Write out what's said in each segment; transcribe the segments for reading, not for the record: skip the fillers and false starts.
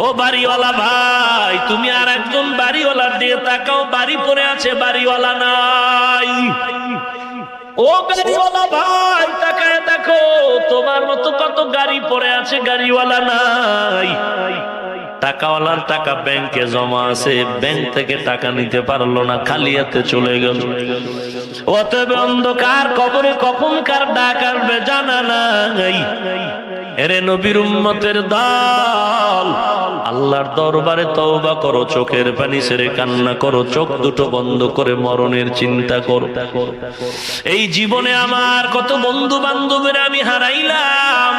ও বাড়িওয়ালা ভাই, তুমি আর একজন বাড়িওয়ালার দিয়ে তাকাও, বাড়ি পড়ে আছে, বাড়িওয়ালা নাই। ও গাড়িওয়ালা ভাই, তাকায় দেখো, তোমার মতো কত গাড়ি পড়ে আছে, গাড়িওয়ালা নাই। টাকাওয়ালার টাকা ব্যাংকে জমা আছে, ব্যাংক থেকে টাকা নিতে পারলো না, খালি হাতে চলে গেল। অতএব অন্ধকার কবরে কখন কার ডাক আসবে জানা নাই। এরে নবীর উম্মতের দল, আল্লাহর দরবারে তওবা করো, চোখের পানি ছেড়ে কান্না করো, চোখ দুটো বন্ধ করে মরণের চিন্তা করো। এই জীবনে আমার কত বন্ধু বান্ধবের আমি হারাইলাম,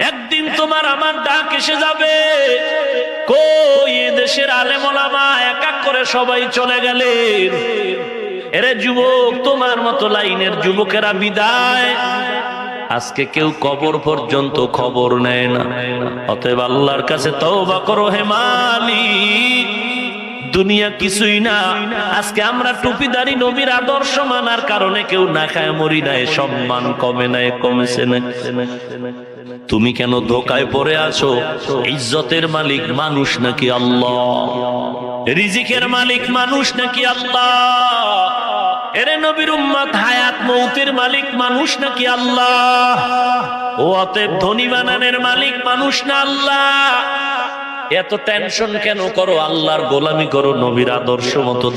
একদিন তোমার আমার ডাক এসে যাবে। কই এ দেশের আলেম ওলামা এক এক করে সবাই চলে গেলেন। এরে যুবক, তোমার মতো লাইনের যুবকেরা বিদায়, আজকে কেউ কবর পর্যন্ত খবর নেয় না। অতএব আল্লাহর কাছে তওবা করো হে মালিক, দুনিয়া কিছুই না। আজকে আমরা টুপিদারি নবীর আদর্শ মানার কারণে কেউ না খায় মরি নাই, সম্মান কমে নাই, কমেছে না। তুমি কেন ধোকায় পড়ে আছো? ইজ্জতের মালিক মানুষ নাকি আল্লাহ? রিজিকের মালিক মানুষ নাকি আল্লাহ? এরে নবীর উম্মত, হায়াত মৌতের মালিক মানুষ নাকি আল্লাহ? ও অতএব ধনী বানানের মালিক মানুষ না আল্লাহ? এত টেনশন কেন করো? আল্লাহর গোলামি করো, নবীর আদর্শ মতো